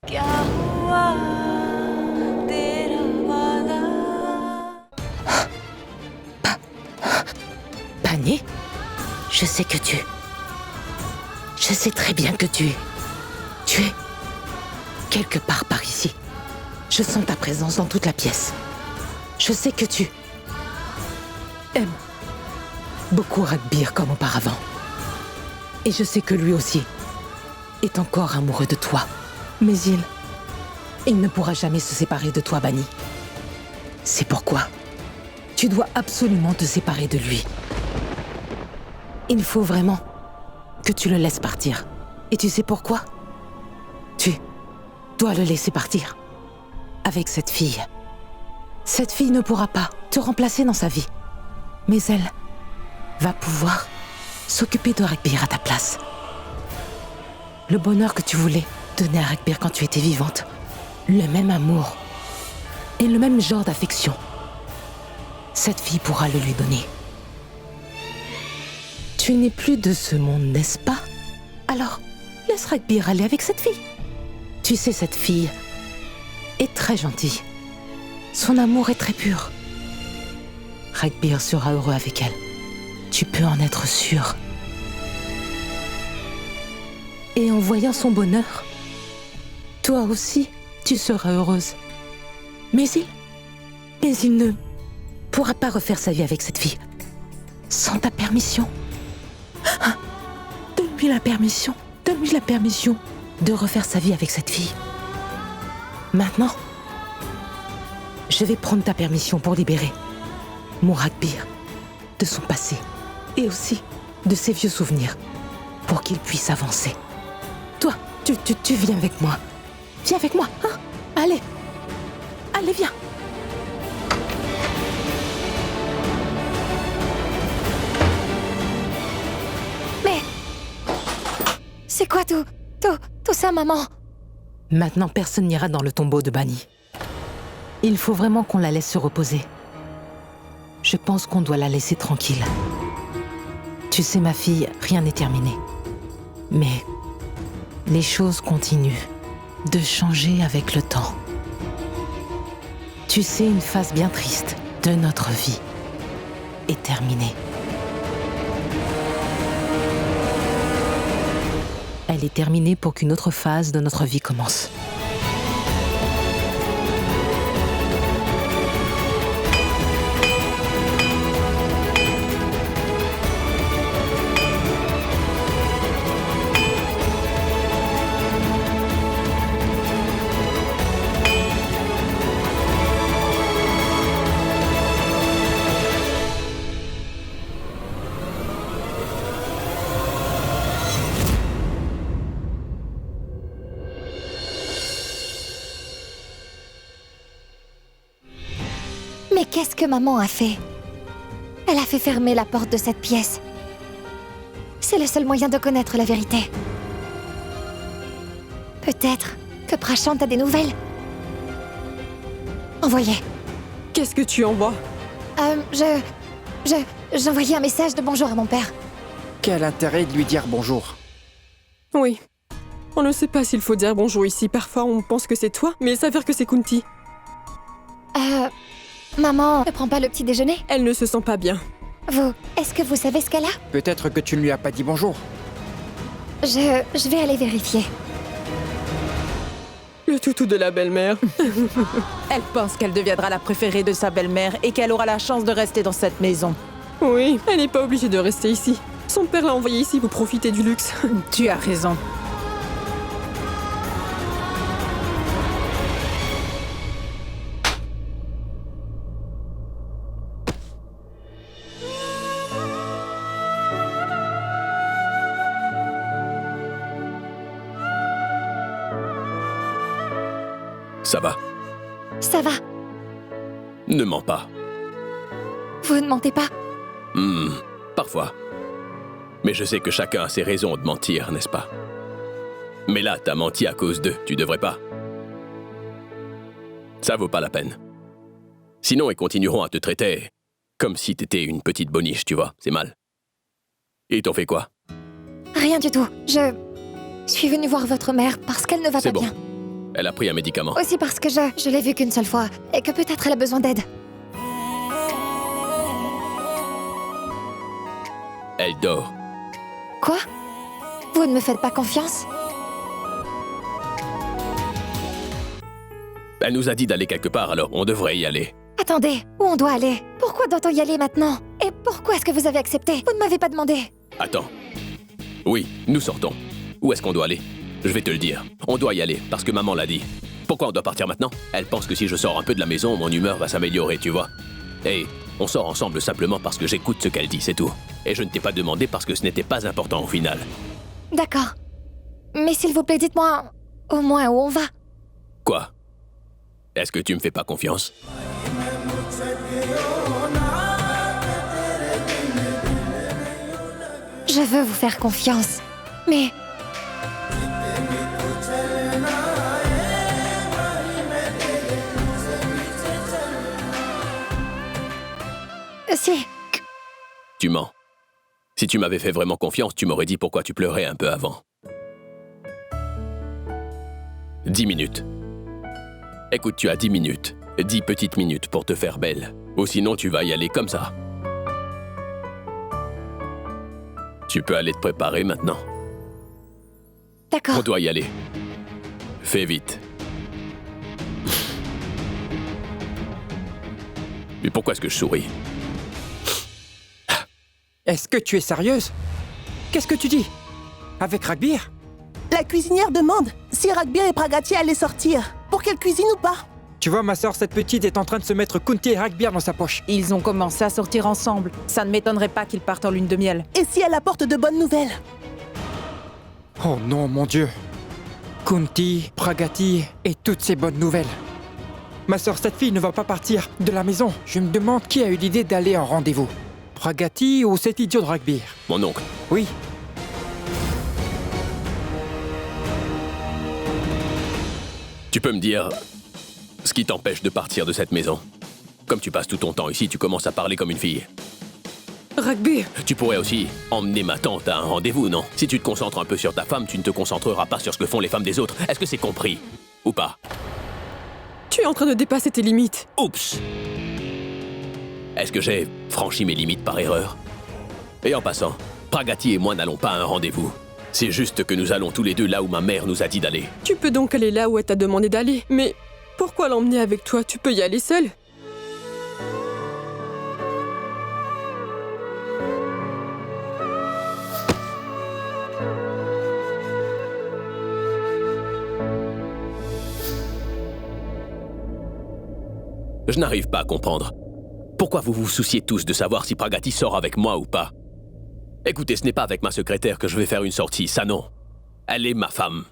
क्या हुआ तेरा वादा Panier, je sais que tu... Je sais très bien que tu es... Tu es... quelque part par ici. Je sens ta présence dans toute la pièce. Je sais que tu... aimes beaucoup Ragbir comme auparavant. Et je sais que lui aussi est encore amoureux de toi. Mais il ne pourra jamais se séparer de toi, Bani. C'est pourquoi tu dois absolument te séparer de lui. Il faut vraiment que tu le laisses partir. Et tu sais pourquoi? Tu dois le laisser partir. Avec cette fille. Cette fille ne pourra pas te remplacer dans sa vie. Mais elle va pouvoir s'occuper de Ragbir à ta place. Le bonheur que tu voulais donner à Ragbir quand tu étais vivante. Le même amour. Et le même genre d'affection. Cette fille pourra le lui donner. Tu n'es plus de ce monde, n'est-ce pas? Alors, laisse Ragbir aller avec cette fille. Tu sais, cette fille est très gentille. Son amour est très pur. Ragbir sera heureux avec elle. Tu peux en être sûr. Et en voyant son bonheur, toi aussi, tu seras heureuse. Mais il ne pourra pas refaire sa vie avec cette fille. Sans ta permission. Ah, donne-lui la permission de refaire sa vie avec cette fille. Maintenant, je vais prendre ta permission pour libérer mon Ragbir de son passé et aussi de ses vieux souvenirs pour qu'il puisse avancer. Toi, tu viens avec moi. Viens avec moi, hein? Allez, viens. Mais... c'est quoi tout ça, maman? Maintenant, personne n'ira dans le tombeau de Bani. Il faut vraiment qu'on la laisse se reposer. Je pense qu'on doit la laisser tranquille. Tu sais, ma fille, rien n'est terminé. Mais les choses continuent de changer avec le temps. Tu sais, une phase bien triste de notre vie est terminée. Elle est terminée pour qu'une autre phase de notre vie commence. Mais qu'est-ce que maman a fait? Elle a fait fermer la porte de cette pièce. C'est le seul moyen de connaître la vérité. Peut-être que Prashant a des nouvelles. Envoyez. Qu'est-ce que tu envoies? J'envoyais un message de bonjour à mon père. Quel intérêt de lui dire bonjour? Oui. On ne sait pas s'il faut dire bonjour ici. Parfois, on pense que c'est toi, mais il s'avère que c'est Kunti. Maman ne prend pas le petit déjeuner? Elle ne se sent pas bien. Est-ce que vous savez ce qu'elle a? Peut-être que tu ne lui as pas dit bonjour. Je vais aller vérifier. Le toutou de la belle-mère. Elle pense qu'elle deviendra la préférée de sa belle-mère et qu'elle aura la chance de rester dans cette maison. Oui, elle n'est pas obligée de rester ici. Son père l'a envoyée ici pour profiter du luxe. Tu as raison. Ça va. Ça va. Ne mens pas. Vous ne mentez pas? Parfois. Mais je sais que chacun a ses raisons de mentir, n'est-ce pas? Mais là, t'as menti à cause d'eux, tu devrais pas. Ça vaut pas la peine. Sinon, ils continueront à te traiter comme si t'étais une petite boniche, tu vois, c'est mal. Et t'en fais quoi? Rien du tout. Je suis venue voir votre mère parce qu'elle ne va C'est pas bon. bien. Elle a pris un médicament. Aussi parce que je l'ai vue qu'une seule fois et que peut-être elle a besoin d'aide. Elle dort. Quoi? Vous ne me faites pas confiance? Elle nous a dit d'aller quelque part, alors on devrait y aller. Attendez, où on doit aller? Pourquoi doit-on y aller maintenant? Et pourquoi est-ce que vous avez accepté? Vous ne m'avez pas demandé. Attends. Oui, nous sortons. Où est-ce qu'on doit aller? Je vais te le dire. On doit y aller, parce que maman l'a dit. Pourquoi on doit partir maintenant? Elle pense que si je sors un peu de la maison, mon humeur va s'améliorer, tu vois. Et on sort ensemble simplement parce que j'écoute ce qu'elle dit, c'est tout. Et je ne t'ai pas demandé parce que ce n'était pas important au final. D'accord. Mais s'il vous plaît, dites-moi au moins où on va. Quoi? Est-ce que tu me fais pas confiance? Je veux vous faire confiance. Mais... Si. Tu mens. Si tu m'avais fait vraiment confiance, tu m'aurais dit pourquoi tu pleurais un peu avant. 10 minutes. Écoute, tu as 10 minutes. 10 petites minutes pour te faire belle. Ou sinon, tu vas y aller comme ça. Tu peux aller te préparer maintenant. D'accord. On doit y aller. Fais vite. Mais pourquoi est-ce que je souris? Est-ce que tu es sérieuse? Qu'est-ce que tu dis? Avec Ragbir? La cuisinière demande si Ragbir et Pragati allaient sortir. Pour qu'elle cuisine ou pas? Tu vois, ma sœur, cette petite est en train de se mettre Kunti et Ragbir dans sa poche. Ils ont commencé à sortir ensemble. Ça ne m'étonnerait pas qu'ils partent en lune de miel. Et si elle apporte de bonnes nouvelles? Oh non, mon Dieu. Kunti, Pragati et toutes ces bonnes nouvelles. Ma sœur, cette fille ne va pas partir de la maison. Je me demande qui a eu l'idée d'aller en rendez-vous. Pragati ou cet idiot de Ragbir? Mon oncle. Oui. Tu peux me dire ce qui t'empêche de partir de cette maison? Comme tu passes tout ton temps ici, tu commences à parler comme une fille. Ragbir, Tu pourrais aussi emmener ma tante à un rendez-vous, non? Si tu te concentres un peu sur ta femme, tu ne te concentreras pas sur ce que font les femmes des autres. Est-ce que c'est compris? Ou pas? tu es en train de dépasser tes limites. Oups! Est-ce que j'ai franchi mes limites par erreur? Et en passant, Pragati et moi n'allons pas à un rendez-vous. C'est juste que nous allons tous les deux là où ma mère nous a dit d'aller. Tu peux donc aller là où elle t'a demandé d'aller. Mais pourquoi l'emmener avec toi? Tu peux y aller seul. Je n'arrive pas à comprendre. Pourquoi vous vous souciez tous de savoir si Pragati sort avec moi ou pas? Écoutez, ce n'est pas avec ma secrétaire que je vais faire une sortie, ça non. Elle est ma femme.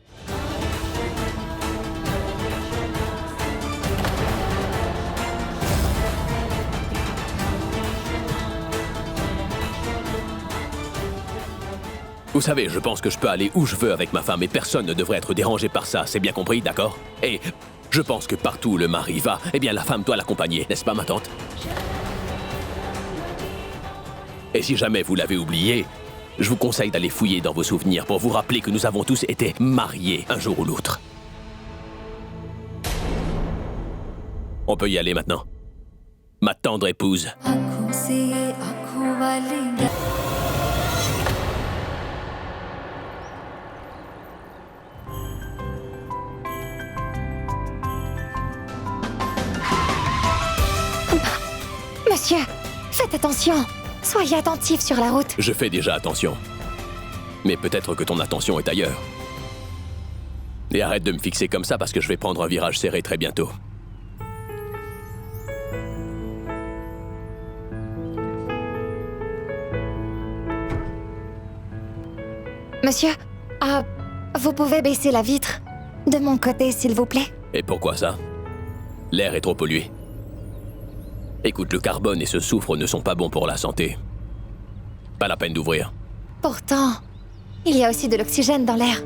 Vous savez, je pense que je peux aller où je veux avec ma femme et personne ne devrait être dérangé par ça, c'est bien compris, d'accord? Et je pense que partout où le mari va, eh bien la femme doit l'accompagner, n'est-ce pas ma tante? Et si jamais vous l'avez oublié, je vous conseille d'aller fouiller dans vos souvenirs pour vous rappeler que nous avons tous été mariés un jour ou l'autre. On peut y aller maintenant. Ma tendre épouse. Monsieur, faites attention. Soyez attentif sur la route. Je fais déjà attention. Mais peut-être que ton attention est ailleurs. Et arrête de me fixer comme ça parce que je vais prendre un virage serré très bientôt. Monsieur, vous pouvez baisser la vitre de mon côté, s'il vous plaît? Et pourquoi ça? L'air est trop pollué. Écoute, le carbone et ce soufre ne sont pas bons pour la santé. Pas la peine d'ouvrir. Pourtant, il y a aussi de l'oxygène dans l'air.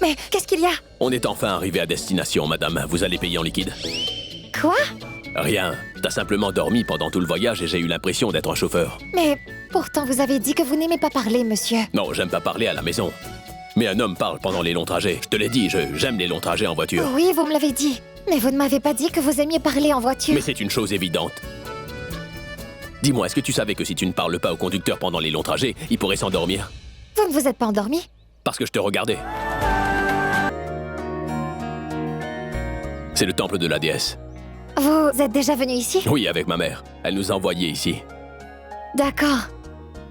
Mais qu'est-ce qu'il y a? On est enfin arrivé à destination, madame. Vous allez payer en liquide. Quoi? Rien. T'as simplement dormi pendant tout le voyage et j'ai eu l'impression d'être un chauffeur. Mais pourtant, vous avez dit que vous n'aimez pas parler, monsieur. Non, j'aime pas parler à la maison. Mais un homme parle pendant les longs trajets. Je te l'ai dit, j'aime les longs trajets en voiture. Oui, vous me l'avez dit. Mais vous ne m'avez pas dit que vous aimiez parler en voiture. Mais c'est une chose évidente. Dis-moi, est-ce que tu savais que si tu ne parles pas au conducteur pendant les longs trajets, il pourrait s'endormir? Vous ne vous êtes pas endormi? Parce que je te regardais. C'est le temple de la déesse. Vous êtes déjà venu ici? Oui, avec ma mère. Elle nous a envoyés ici. D'accord.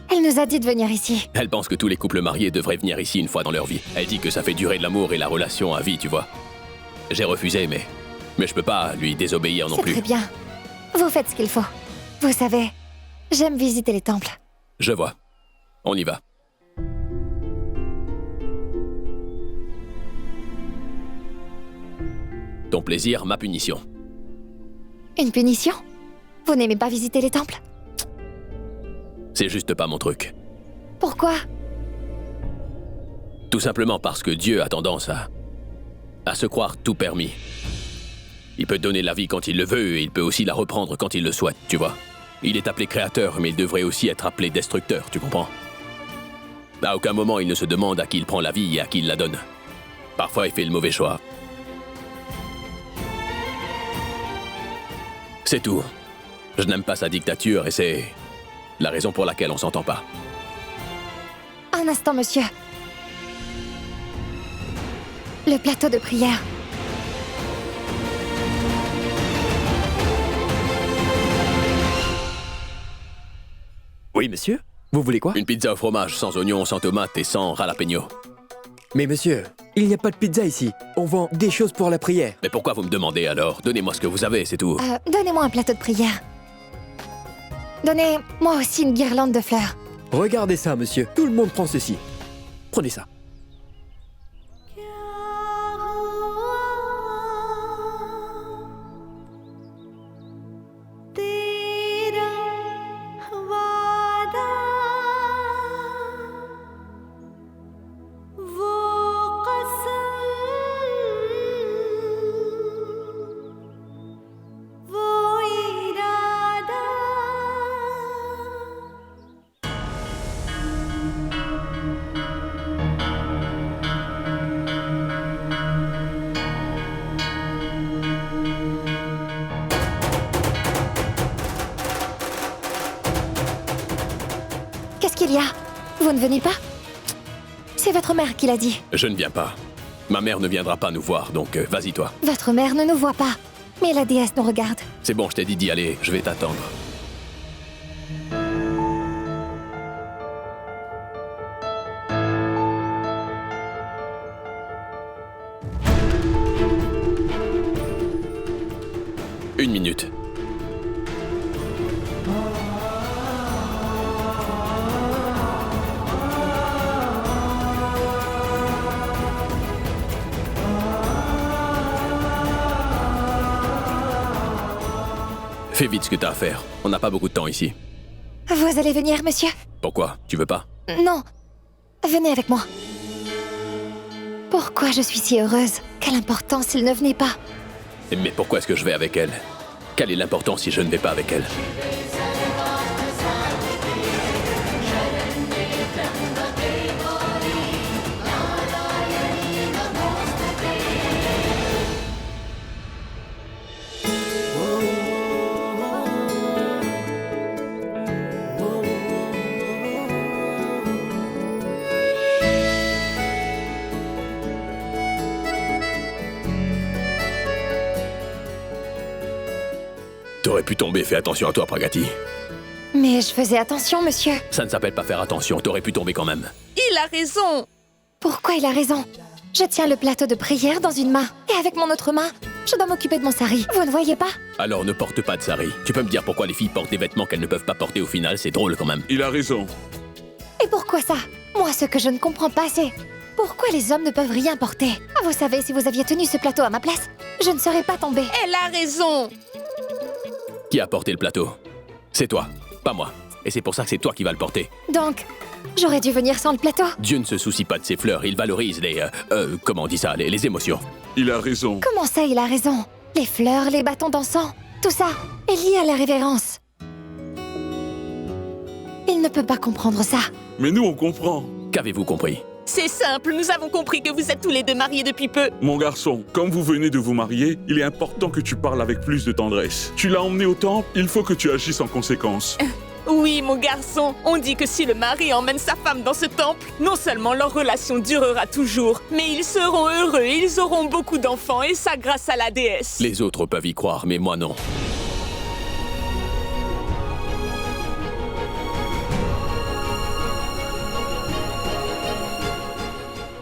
Elle nous a dit de venir ici. Elle pense que tous les couples mariés devraient venir ici une fois dans leur vie. Elle dit que ça fait durer l'amour et la relation à vie, tu vois. J'ai refusé, mais je peux pas lui désobéir non C'est plus. très bien. Vous faites ce qu'il faut. Vous savez, j'aime visiter les temples. Je vois. On y va. Ton plaisir, ma punition. Une punition? Vous n'aimez pas visiter les temples? C'est juste pas mon truc. Pourquoi? Tout simplement parce que Dieu a tendance à se croire tout permis. Il peut donner la vie quand il le veut et il peut aussi la reprendre quand il le souhaite, tu vois. Il est appelé créateur, mais il devrait aussi être appelé destructeur, tu comprends? À aucun moment il ne se demande à qui il prend la vie et à qui il la donne. Parfois il fait le mauvais choix. C'est tout. Je n'aime pas sa dictature et c'est la raison pour laquelle on s'entend pas. Un instant, monsieur. Le plateau de prière. Oui, monsieur? Vous voulez quoi? Une pizza au fromage, sans oignons, sans tomates et sans jalapeno. Mais monsieur, il n'y a pas de pizza ici. On vend des choses pour la prière. Mais pourquoi vous me demandez alors? Donnez-moi ce que vous avez, c'est tout. Donnez-moi un plateau de prière. Donnez-moi aussi une guirlande de fleurs. Regardez ça, monsieur. Tout le monde prend ceci. Prenez ça. Qu'est-ce qu'il y a? Vous ne venez pas? C'est votre mère qui l'a dit. Je ne viens pas. Ma mère ne viendra pas nous voir, donc vas-y toi. Votre mère ne nous voit pas. Mais la déesse nous regarde. C'est bon, je t'ai dit d'y aller, je vais t'attendre. Une minute. Fais vite ce que t'as à faire. On n'a pas beaucoup de temps ici. Vous allez venir, monsieur? Pourquoi? Tu veux pas? Non. Venez avec moi. Pourquoi je suis si heureuse? Quelle importance s'il ne venait pas? Mais pourquoi est-ce que je vais avec elle? Quelle est l'importance si je ne vais pas avec elle? T'aurais pu tomber, fais attention à toi, Pragati. Mais je faisais attention, monsieur. Ça ne s'appelle pas faire attention, t'aurais pu tomber quand même. Il a raison. Pourquoi il a raison? Je tiens le plateau de prière dans une main. Et avec mon autre main, je dois m'occuper de mon sari. Vous ne voyez pas? Alors ne porte pas de sari. Tu peux me dire pourquoi les filles portent des vêtements qu'elles ne peuvent pas porter au final? C'est drôle quand même. Il a raison. Et pourquoi ça? Moi, ce que je ne comprends pas, c'est... Pourquoi les hommes ne peuvent rien porter? Ah, vous savez, si vous aviez tenu ce plateau à ma place, je ne serais pas tombée. Elle a raison. Qui a porté le plateau? C'est toi, pas moi. Et c'est pour ça que c'est toi qui vas le porter. Donc, j'aurais dû venir sans le plateau. Dieu ne se soucie pas de ses fleurs, il valorise les... comment on dit ça? Les émotions. Il a raison. Comment ça, il a raison? Les fleurs, les bâtons d'encens, tout ça est lié à la révérence. Il ne peut pas comprendre ça. Mais nous, on comprend. Qu'avez-vous compris? C'est simple, nous avons compris que vous êtes tous les deux mariés depuis peu. Mon garçon, comme vous venez de vous marier, il est important que tu parles avec plus de tendresse. Tu l'as emmené au temple, il faut que tu agisses en conséquence. Oui, mon garçon, on dit que si le mari emmène sa femme dans ce temple, non seulement leur relation durera toujours, mais ils seront heureux, ils auront beaucoup d'enfants, et ça grâce à la déesse. Les autres peuvent y croire, mais moi non.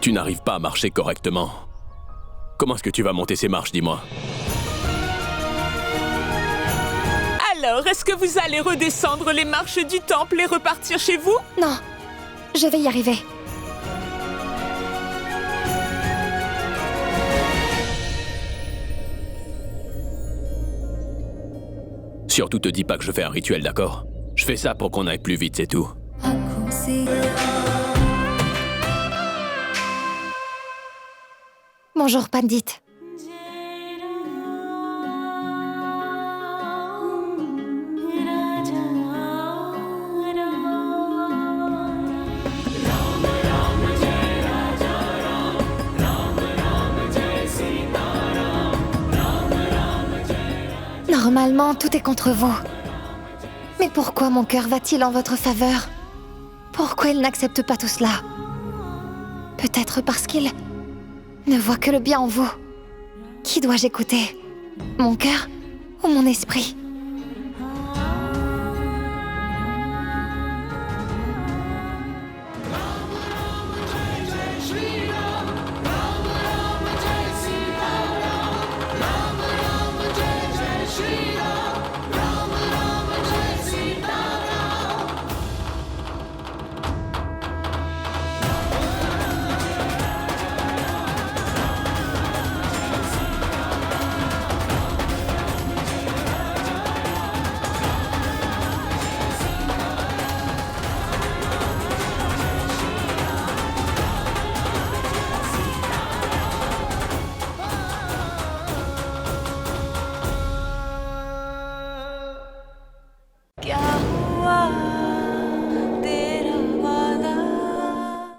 Tu n'arrives pas à marcher correctement. Comment est-ce que tu vas monter ces marches, dis-moi? Alors, est-ce que vous allez redescendre les marches du temple et repartir chez vous? Non, je vais y arriver. Surtout te dis pas que je fais un rituel, d'accord? Je fais ça pour qu'on aille plus vite, c'est tout. Bonjour, Pandit. Normalement, tout est contre vous. Mais pourquoi mon cœur va-t-il en votre faveur? Pourquoi il n'accepte pas tout cela? Peut-être parce qu'il ne voit que le bien en vous. Qui dois-je écouter? Mon cœur ou mon esprit? Car